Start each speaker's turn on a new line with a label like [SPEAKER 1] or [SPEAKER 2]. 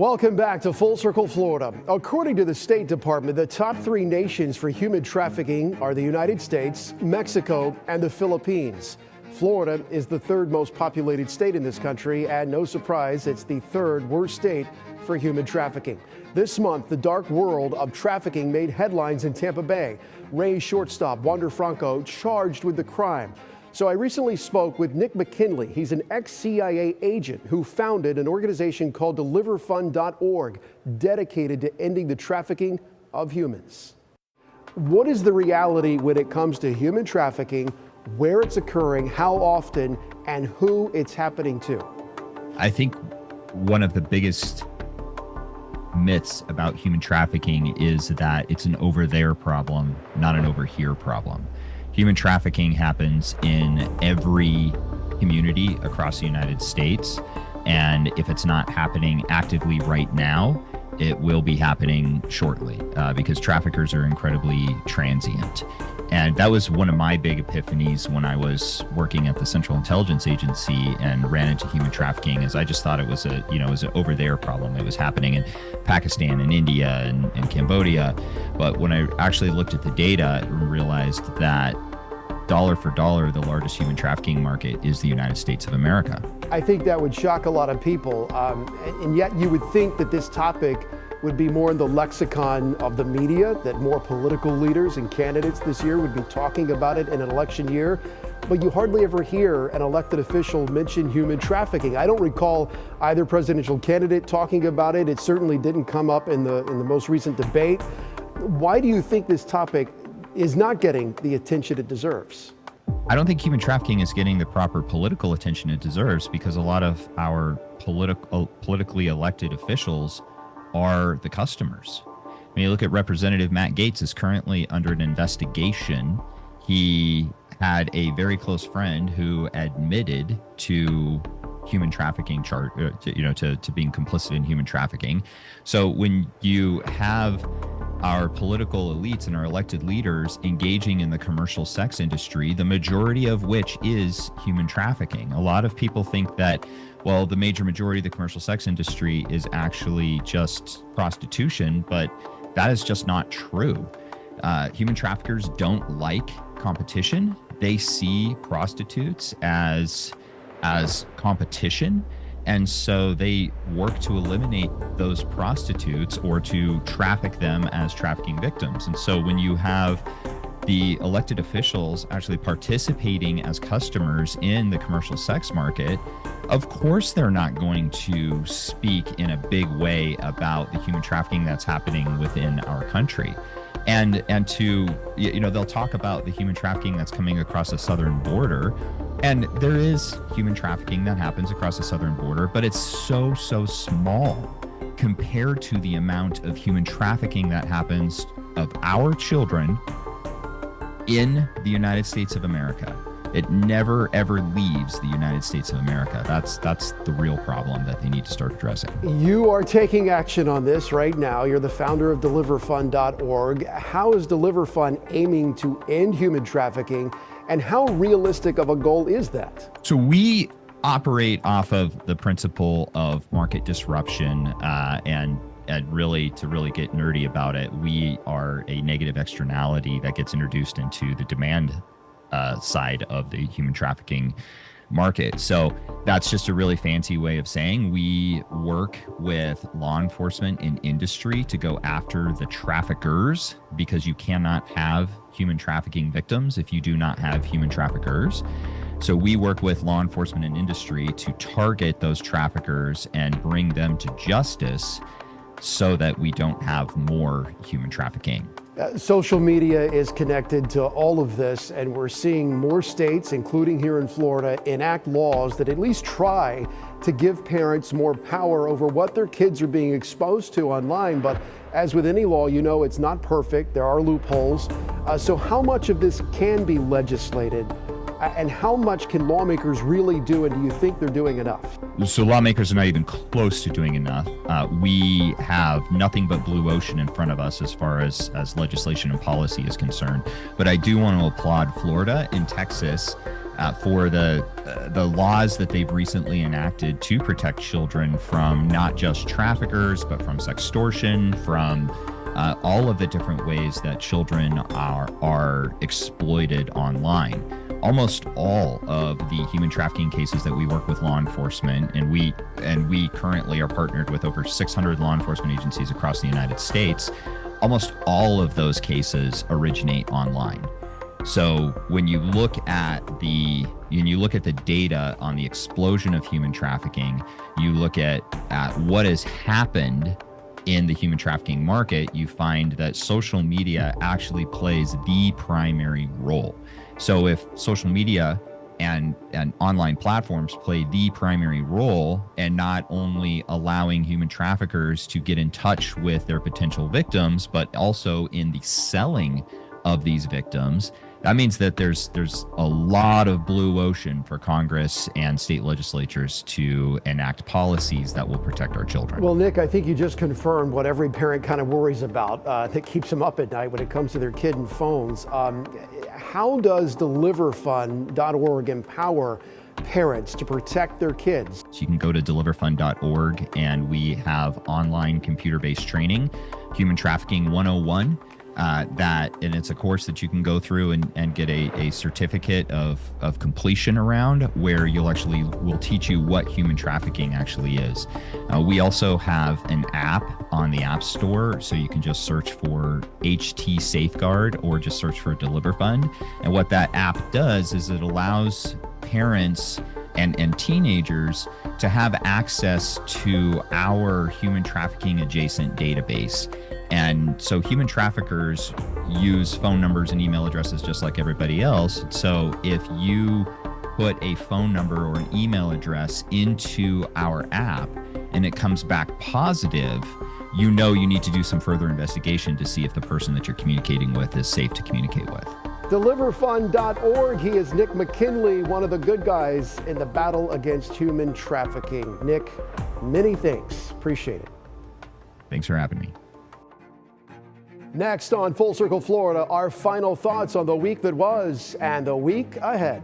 [SPEAKER 1] Welcome back to Full Circle, Florida. According to the State Department, the top 3 nations for human trafficking are the United States, Mexico, and the Philippines. Florida is the 3rd most populated state in this country, and no surprise, it's the 3rd worst state for human trafficking. This month, the dark world of trafficking made headlines in Tampa Bay. Rays shortstop Wander Franco charged with the crime. So I recently spoke with Nic McKinley. He's an ex-CIA agent who founded an organization called deliverfund.org, dedicated to ending the trafficking of humans. What is the reality when it comes to human trafficking, where it's occurring, how often, and who it's happening to?
[SPEAKER 2] I think one of the biggest myths about human trafficking is that it's an over there problem, not an over here problem. Human trafficking happens in every community across the United States. And if it's not happening actively right now, it will be happening shortly because traffickers are incredibly transient. And that was one of my big epiphanies when I was working at the Central Intelligence Agency and ran into human trafficking, is I just thought it was it was an over there problem. It was happening in Pakistan and India and Cambodia. But when I actually looked at the data and realized that dollar for dollar, the largest human trafficking market is the United States of America.
[SPEAKER 1] I think that would shock a lot of people. And yet you would think that this topic would be more in the lexicon of the media, that more political leaders and candidates this year would be talking about it in an election year. But you hardly ever hear an elected official mention human trafficking. I don't recall either presidential candidate talking about it. It certainly didn't come up in the most recent debate. Why do you think this topic is not getting the attention it deserves?
[SPEAKER 2] I don't think human trafficking is getting the proper political attention it deserves because a lot of our politically elected officials are the customers. When you look at Representative Matt Gaetz is currently under an investigation. He had a very close friend who admitted to human trafficking to being complicit in human trafficking. So when you have our political elites and our elected leaders engaging in the commercial sex industry, the majority of which is human trafficking. A lot of people think that, well, the majority of the commercial sex industry is actually just prostitution, but that is just not true. Human traffickers don't like competition. They see prostitutes as competition. And so they work to eliminate those prostitutes or to traffic them as trafficking victims. And so when you have the elected officials actually participating as customers in the commercial sex market, of course they're not going to speak in a big way about the human trafficking that's happening within our country. And they'll talk about the human trafficking that's coming across the southern border. And there is human trafficking that happens across the southern border, but it's so small compared to the amount of human trafficking that happens of our children in the United States of America. It never, ever leaves the United States of America. That's the real problem that they need to start addressing.
[SPEAKER 1] You are taking action on this right now. You're the founder of deliverfund.org. How is DeliverFund aiming to end human trafficking, and how realistic of a goal is that?
[SPEAKER 2] So we operate off of the principle of market disruption, and really, to really get nerdy about it, we are a negative externality that gets introduced into the demand side of the human trafficking market. So that's just a really fancy way of saying we work with law enforcement and industry to go after the traffickers, because you cannot have human trafficking victims if you do not have human traffickers. So we work with law enforcement and industry to target those traffickers and bring them to justice so that we don't have more human trafficking.
[SPEAKER 1] Social media is connected to all of this, and we're seeing more states, including here in Florida, enact laws that at least try to give parents more power over what their kids are being exposed to online. But as with any law, it's not perfect. There are loopholes. So how much of this can be legislated? And how much can lawmakers really do, and do you think they're doing enough?
[SPEAKER 2] So lawmakers are not even close to doing enough. We have nothing but blue ocean in front of us as far as legislation and policy is concerned. But I do want to applaud Florida and Texas for the laws that they've recently enacted to protect children from not just traffickers, but from sextortion, from all of the different ways that children are exploited online. Almost all of the human trafficking cases that we work with law enforcement, and we currently are partnered with over 600 law enforcement agencies across the United States. Almost all of those cases originate online. So when you look at the data on the explosion of human trafficking, you look at what has happened in the human trafficking market, you find that social media actually plays the primary role. So if social media and online platforms play the primary role and not only allowing human traffickers to get in touch with their potential victims, but also in the selling of these victims, that means that there's a lot of blue ocean for Congress and state legislatures to enact policies that will protect our children.
[SPEAKER 1] Well, Nick, I think you just confirmed what every parent kind of worries about that keeps them up at night when it comes to their kid and phones. How does deliverfund.org empower parents to protect their kids?
[SPEAKER 2] So you can go to deliverfund.org, and we have online computer-based training, Human Trafficking 101. And it's a course that you can go through and get a certificate of completion around, where we'll teach you what human trafficking actually is. We also have an app on the App Store, so you can just search for HT Safeguard or just search for Deliver Fund. And what that app does is it allows parents and teenagers to have access to our human trafficking adjacent database. And so human traffickers use phone numbers and email addresses just like everybody else. So if you put a phone number or an email address into our app and it comes back positive, you need to do some further investigation to see if the person that you're communicating with is safe to communicate with.
[SPEAKER 1] Deliverfund.org. He is Nic McKinley, one of the good guys in the battle against human trafficking. Nick, many thanks. Appreciate it.
[SPEAKER 2] Thanks for having me.
[SPEAKER 1] Next on Full Circle Florida, our final thoughts on the week that was and the week ahead.